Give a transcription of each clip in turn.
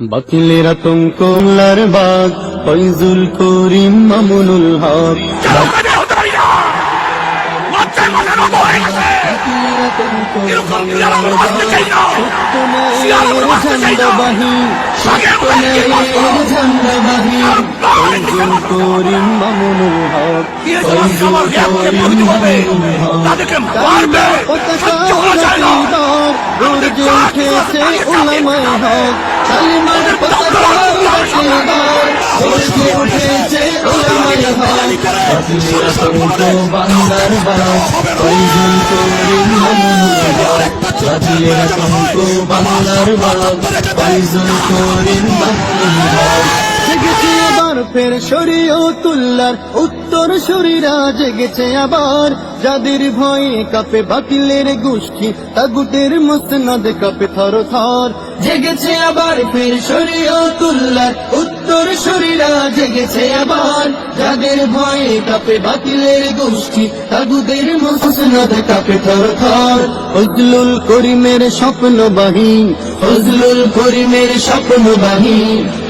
বাতিলের আতঙ্ক কমলার বাগ ফয়জুল করিম মামুনুল হক ঝান্ডাবাহী ফয়জুল করিম মামুনুল হক ফয়জুল করিম মামুনুল হক গর্জে উঠেছে উলামায়ে হক কালিমার পতাকা গর্জে উঠেছে উলামায়ে হক বাতিলের আতঙ্ক বাংলার বাগ ফয়জুল করিম মামুনুল হক বাতিলের আতঙ্ক বাংলার বাগ ফয়জুল করিম মামুনুল হক জেগেছে আবার ফের শরীয়তুল্লাহর উত্তর শরীরা জেগেছে আবার যাদের ভয়ে কাঁপে বাতিলের গোষ্ঠী তাগুতের মসনদ কাঁপে থর থর জেগেছে আবার ফের শরীয়তুল্লাহর উত্তর শরীরা জেগেছে আবার যাদের ভয়ে কাঁপে বাতিলের গোষ্ঠী তাগুতের মসনদ কাঁপে থর থর ফজলুল করিমের স্বপ্নবাহী ফজলুল করিমের স্বপ্নবাহী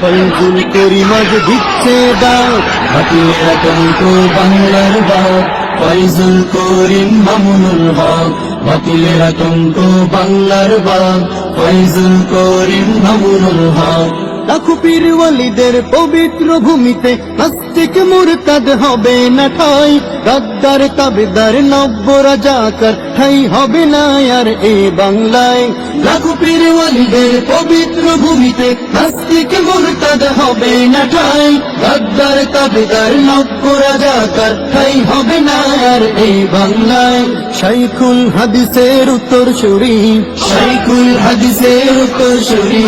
ফয়জুল করিম আজ দিচ্ছে ডাক বাতিলের আতঙ্ক বাংলার বাগ ফয়জুল করিম মামুনুল হক বাতিলের আতঙ্ক বাংলার বাগ ফয়জুল করিম মামুনুল হক লাখো পীর ওয়ালিদের পবিত্র ভূমিতে নাস্তিক মুরতাদ হবে না ঠাই গাদ্দার তাবেদার নব্য রাজাকার ঠাই হবে না আর এই বাংলায় লাখো পীর ওয়ালিদের পবিত্র ভূমিতে নাস্তিক মুরতাদ হবে না ঠাই গাদ্দার তাবেদার নব্য রাজাকার ঠাই হবে না আর এই বাংলায় শাইখুল হাদিসের উত্তর সুরি শাইখুল হাদিসের উত্তর সুরি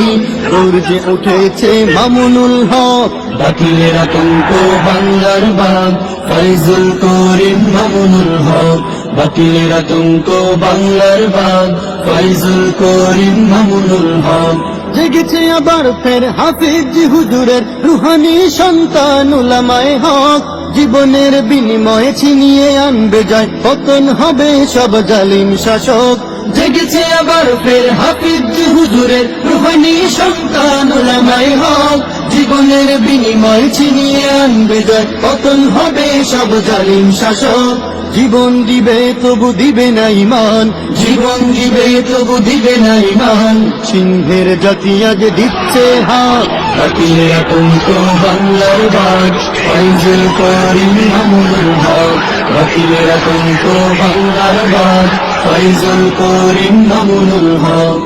গর্জে উঠেছে মামুনুল হক বাতিলের আতঙ্ক বাংলার বাগ ফয়জুল করিম মামুনুল হক বাতিলের আতঙ্ক বাংলার বাগ ফয়জুল করিম মামুনুল হক জেগেছে আবার ফের হাফিজ হুজুরের রুহানি সন্তান উলামায়ে হক জীবনের বিনিময়ে ছিনিয়ে আনবে যায় পতন হবে সব জালিম শাসক জেগেছে আবার ফের হাফিজ হুজুরের রুহানি সন্তান উলামায়ে হক জীবনের বিনিময়ে ছিনিয়ে আনবে যায় পতন হবে সব জালিম শাসক জীবন দিবে তবু দিবে না ঈমান জীবন দিবে তবু দিবে না ঈমান সিংহের জাতি আজ দিচ্ছে হাত বাতিলের আতঙ্ক বাংলার বাগ ফয়জুল করিম মামুনুল হক বাতিলের আতঙ্ক বাংলার বাগ ফয়জুল করিম মামুনুল হক।